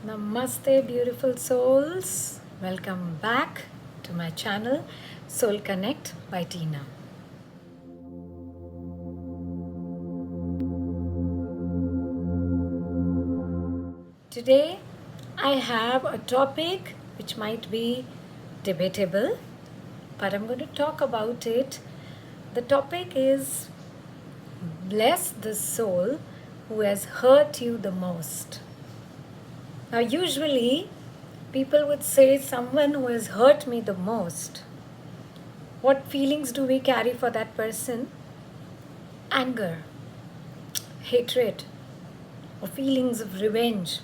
Namaste, beautiful souls. Welcome back to my channel, Soul Connect by Tina. Today, I have a topic which might be debatable, but I'm going to talk about it. The topic is Bless the soul who has hurt you the most. Now, usually, people would say someone who has hurt me the most. What feelings do we carry for that person? Anger, hatred, or feelings of revenge,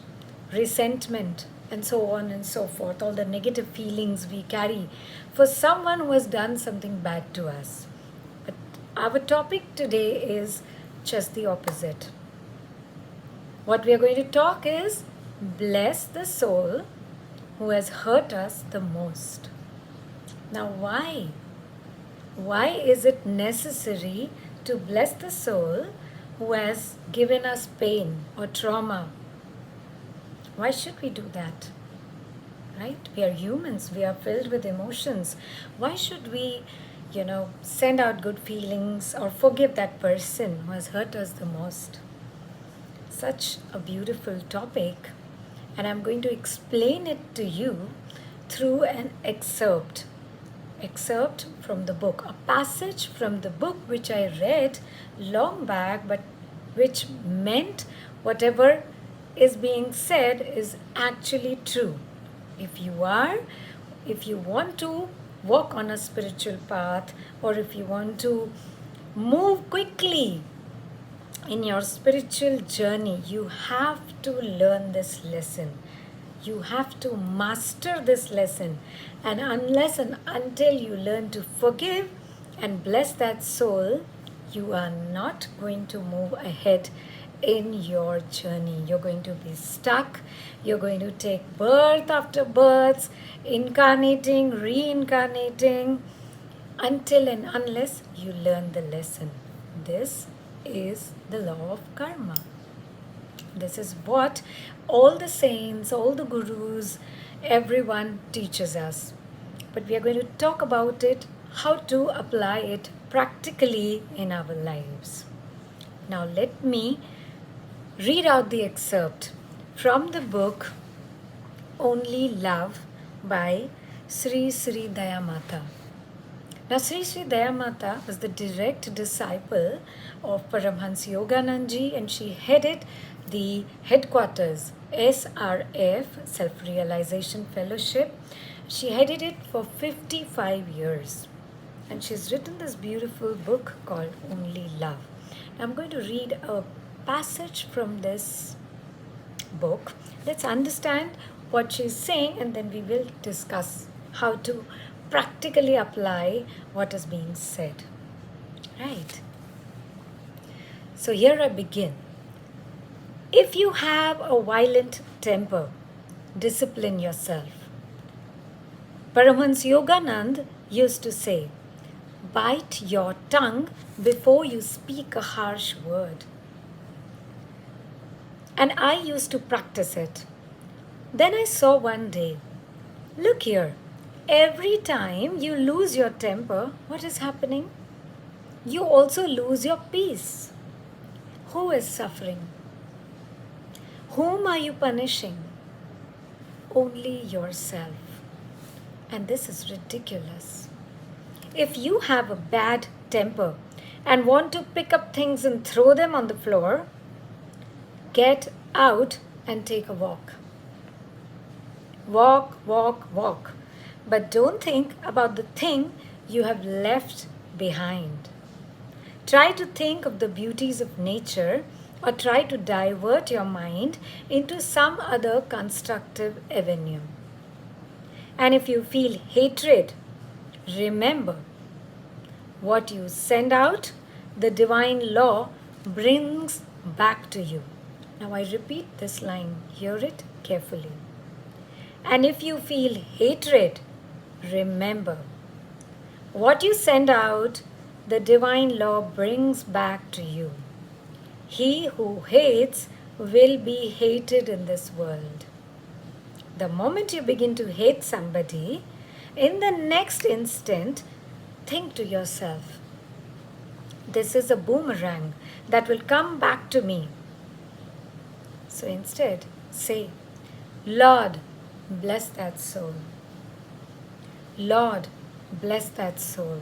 resentment, and so on and so forth. All the negative feelings we carry for someone who has done something bad to us. But our topic today is just the opposite. What we are going to talk is bless the soul who has hurt us the most. Now, why? Why is it necessary to bless the soul who has given us pain or trauma? Why should we do that? Right? We are humans. We are filled with emotions. Why should we, send out good feelings or forgive that person who has hurt us the most? Such a beautiful topic. And I'm going to explain it to you through an excerpt from the book, a passage from the book which I read long back, but which meant whatever is being said is actually true. If you want to walk on a spiritual path, or if you want to move quickly in your spiritual journey, you have to learn this lesson. You have to master this lesson. And unless and until you learn to forgive and bless that soul, you are not going to move ahead in your journey. You're going to be stuck. You're going to take birth after birth, incarnating, reincarnating, until and unless you learn the lesson. This is the law of karma. This is what all the saints, all the gurus, everyone teaches us. But we are going to talk about it, how to apply it practically in our lives. Now let me read out the excerpt from the book Only Love by Sri Sri Daya Mata. Now, Sri Sri Daya Mata was the direct disciple of Paramahansa Yogananda, and she headed the headquarters, SRF, Self-Realization Fellowship. She headed it for 55 years. And she's written this beautiful book called Only Love. Now, I'm going to read a passage from this book. Let's understand what she's saying, and then we will discuss how to practically apply what is being said. Right. So here I begin. If you have a violent temper, discipline yourself. Paramahansa Yogananda used to say, bite your tongue before you speak a harsh word. And I used to practice it. Then I saw one day, look here, every time you lose your temper, what is happening? You also lose your peace. Who is suffering? Whom are you punishing? Only yourself. And this is ridiculous. If you have a bad temper and want to pick up things and throw them on the floor, get out and take a walk. Walk, walk, walk. But don't think about the thing you have left behind. Try to think of the beauties of nature, or try to divert your mind into some other constructive avenue. And if you feel hatred, remember, what you send out, the divine law brings back to you. Now I repeat this line, hear it carefully. And if you feel hatred, remember, what you send out, the divine law brings back to you. He who hates will be hated in this world. The moment you begin to hate somebody, in the next instant, think to yourself, this is a boomerang that will come back to me. So instead, say, Lord, bless that soul. Lord, bless that soul.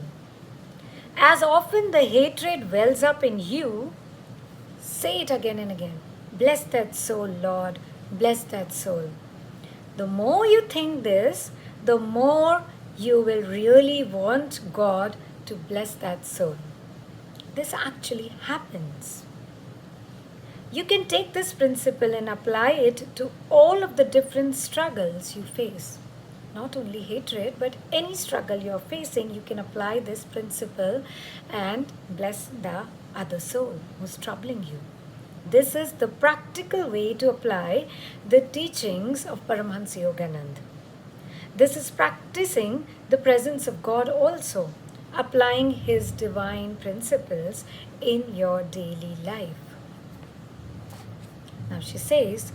As often the hatred wells up in you, say it again and again. Bless that soul, Lord. Bless that soul. The more you think this, the more you will really want God to bless that soul. This actually happens. You can take this principle and apply it to all of the different struggles you face. Not only hatred, but any struggle you're facing, you can apply this principle and bless the other soul who's troubling you. This is the practical way to apply the teachings of Paramahansa Yogananda. This is practicing the presence of God also, applying His divine principles in your daily life. Now she says,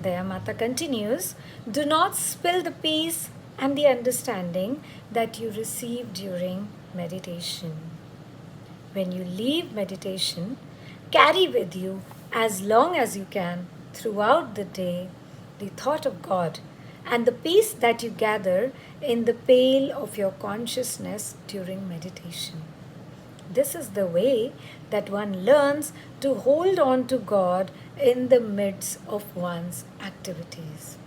Daya Mata continues, do not spill the peace and the understanding that you receive during meditation. When you leave meditation, carry with you as long as you can throughout the day the thought of God and the peace that you gather in the pale of your consciousness during meditation. This is the way that one learns to hold on to God in the midst of one's activities.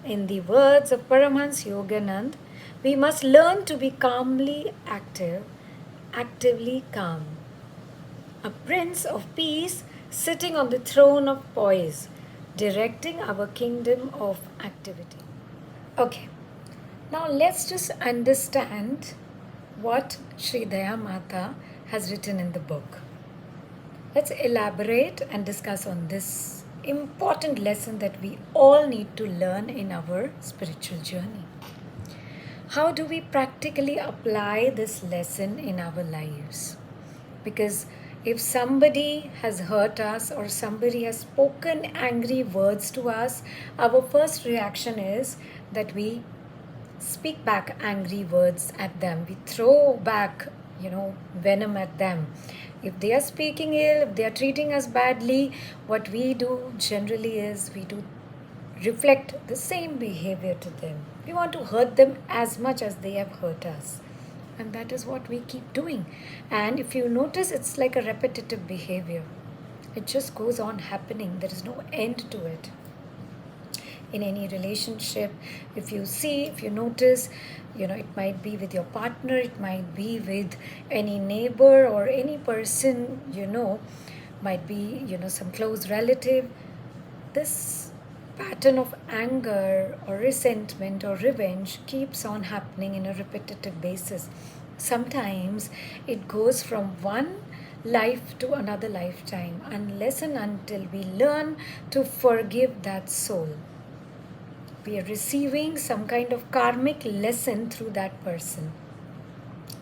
In the words of Paramahansa Yogananda, we must learn to be calmly active, actively calm. A prince of peace sitting on the throne of poise, directing our kingdom of activity. Okay, now let's just understand what Sri Daya Mata has written in the book. Let's elaborate and discuss on this important lesson that we all need to learn in our spiritual journey. How do we practically apply this lesson in our lives? Because if somebody has hurt us or somebody has spoken angry words to us, our first reaction is that we speak back angry words at them. We throw back, venom at them. If they are speaking ill, if they are treating us badly, what we do generally is we do reflect the same behavior to them. We want to hurt them as much as they have hurt us. And that is what we keep doing. And if you notice, it's like a repetitive behavior. It just goes on happening. There is no end to it. In any relationship, if you notice, it might be with your partner, it might be with any neighbor or any person, might be, some close relative. This pattern of anger or resentment or revenge keeps on happening in a repetitive basis. Sometimes it goes from one life to another lifetime, unless and until we learn to forgive that soul. We are receiving some kind of karmic lesson through that person.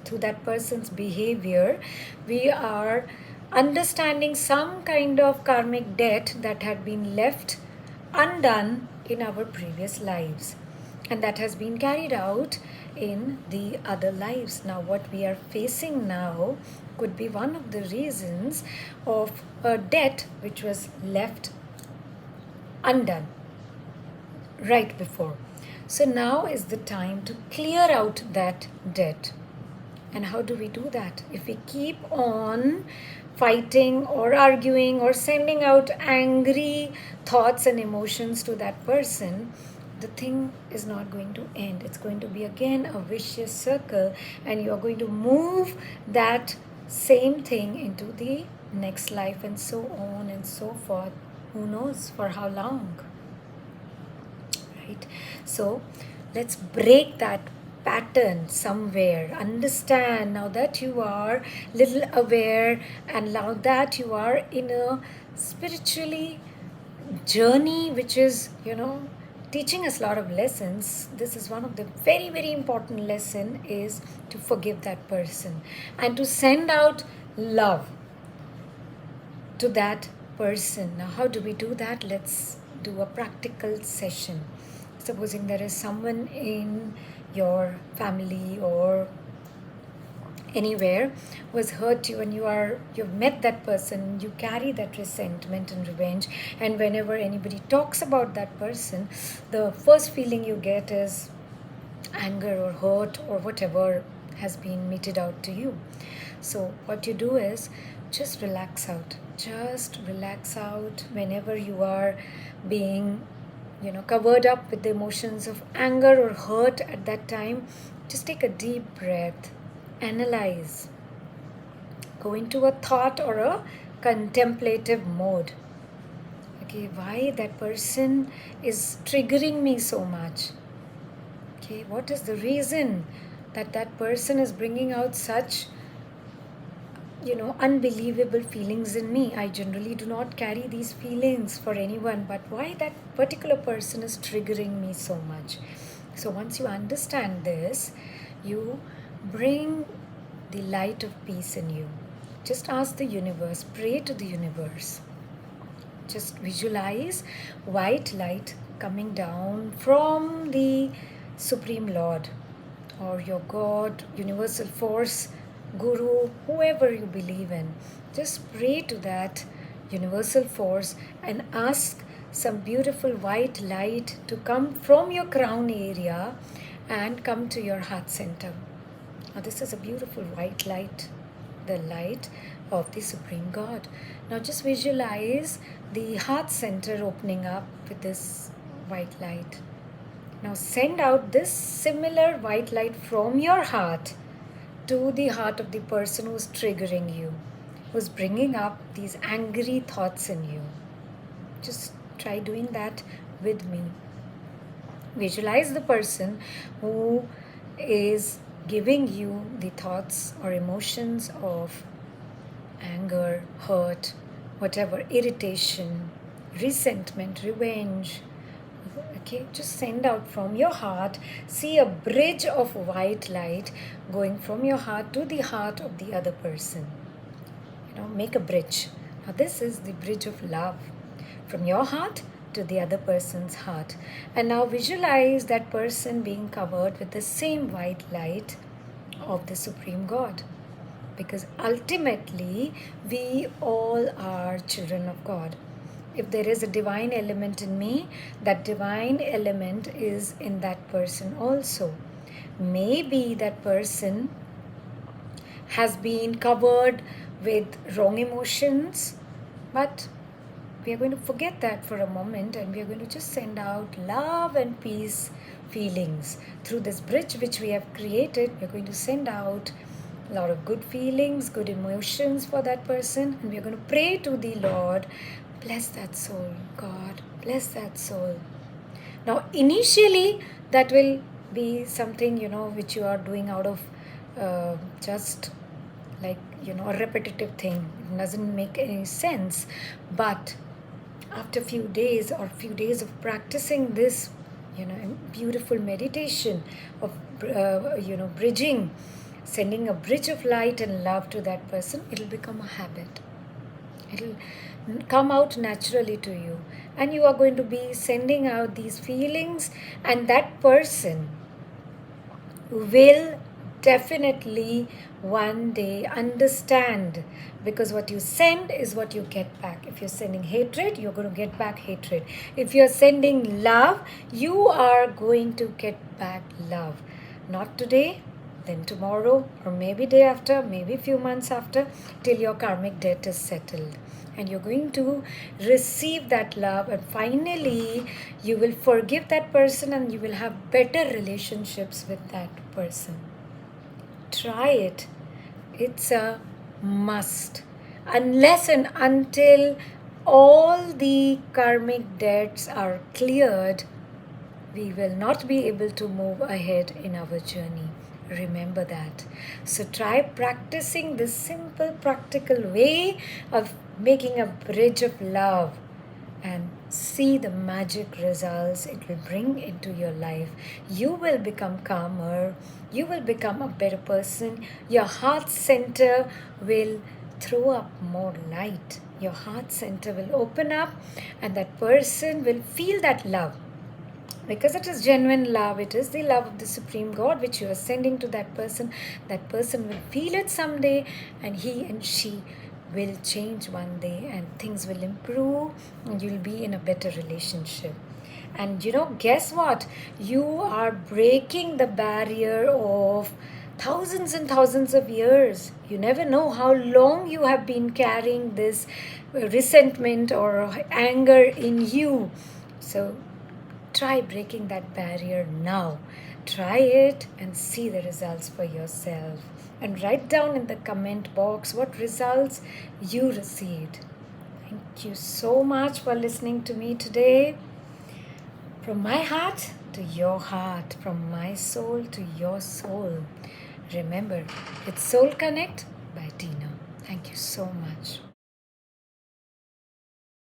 Through that person's behavior, we are understanding some kind of karmic debt that had been left undone in our previous lives, and that has been carried out in the other lives. Now what we are facing now could be one of the reasons of a debt which was left undone right before. So now is the time to clear out that debt. And how do we do that? If we keep on fighting or arguing or sending out angry thoughts and emotions to that person, the thing is not going to end. It's going to be again a vicious circle, and you're going to move that same thing into the next life, and so on and so forth. Who knows for how long? Right? So let's break that pattern somewhere. Understand now that you are little aware, and now that you are in a spiritually journey which is teaching us a lot of lessons. This is one of the very, very important lesson, is to forgive that person and to send out love to that person. Now how do we do that? Let's do a practical session. Supposing there is someone in your family or anywhere was hurt you, and you've met that person, you carry that resentment and revenge, and whenever anybody talks about that person, the first feeling you get is anger or hurt or whatever has been meted out to you. So what you do is just relax out whenever you are being covered up with the emotions of anger or hurt at that time. Just take a deep breath, analyze, go into a thought or a contemplative mode. Okay, why that person is triggering me so much? Okay, what is the reason that that person is bringing out such unbelievable feelings in me? I generally do not carry these feelings for anyone, but why that particular person is triggering me so much? So once you understand this, you bring the light of peace in you. Just ask the universe, pray to the universe. Just visualize white light coming down from the Supreme Lord or your God, universal force, guru, whoever you believe in. Just pray to that universal force and ask some beautiful white light to come from your crown area and come to your heart center. Now, this is a beautiful white light, the light of the Supreme God. Now, just visualize the heart center opening up with this white light. Now, send out this similar white light from your heart to the heart of the person who's triggering you, who's bringing up these angry thoughts in you. Just try doing that with me. Visualize the person who is giving you the thoughts or emotions of anger, hurt, whatever, irritation, resentment, revenge. Okay, just send out from your heart. See a bridge of white light going from your heart to the heart of the other person. Make a bridge. Now, this is the bridge of love from your heart to the other person's heart. And now visualize that person being covered with the same white light of the Supreme God. Because ultimately, we all are children of God. If there is a divine element in me, that divine element is in that person also. Maybe that person has been covered with wrong emotions, but we are going to forget that for a moment, and we are going to just send out love and peace feelings. Through this bridge which we have created, we are going to send out a lot of good feelings, good emotions for that person, and we are going to pray to the Lord, bless that soul, God, bless that soul. Now, initially, that will be something, which you are doing out of just like, a repetitive thing. It doesn't make any sense. But after a few days or few days of practicing this, beautiful meditation of, bridging, sending a bridge of light and love to that person, it'll become a habit. It'll come out naturally to you, and you are going to be sending out these feelings, and that person will definitely one day understand, because what you send is what you get back. If you're sending hatred, you're going to get back hatred. If you're sending love, you are going to get back love. Not today, then tomorrow, or maybe day after, maybe few months after, till your karmic debt is settled. And you're going to receive that love, and finally you will forgive that person, and you will have better relationships with that person. Try it. It's a must. Unless and until all the karmic debts are cleared, we will not be able to move ahead in our journey. Remember that. So try practicing this simple, practical way of making a bridge of love, and see the magic results it will bring into your life. You will become calmer. You will become a better person. Your heart center will throw up more light your heart center will open up, and that person will feel that love, because it is genuine love. It is the love of the supreme god which you are sending to that person. That person will feel it someday, and he and she will change one day, and things will improve, and you'll be in a better relationship. And guess what? You are breaking the barrier of thousands and thousands of years. You never know how long you have been carrying this resentment or anger in you. So try breaking that barrier now. Try it and see the results for yourself. And write down in the comment box what results you received. Thank you so much for listening to me today. From my heart to your heart, from my soul to your soul. Remember, it's Soul Connect by Tina. Thank you so much.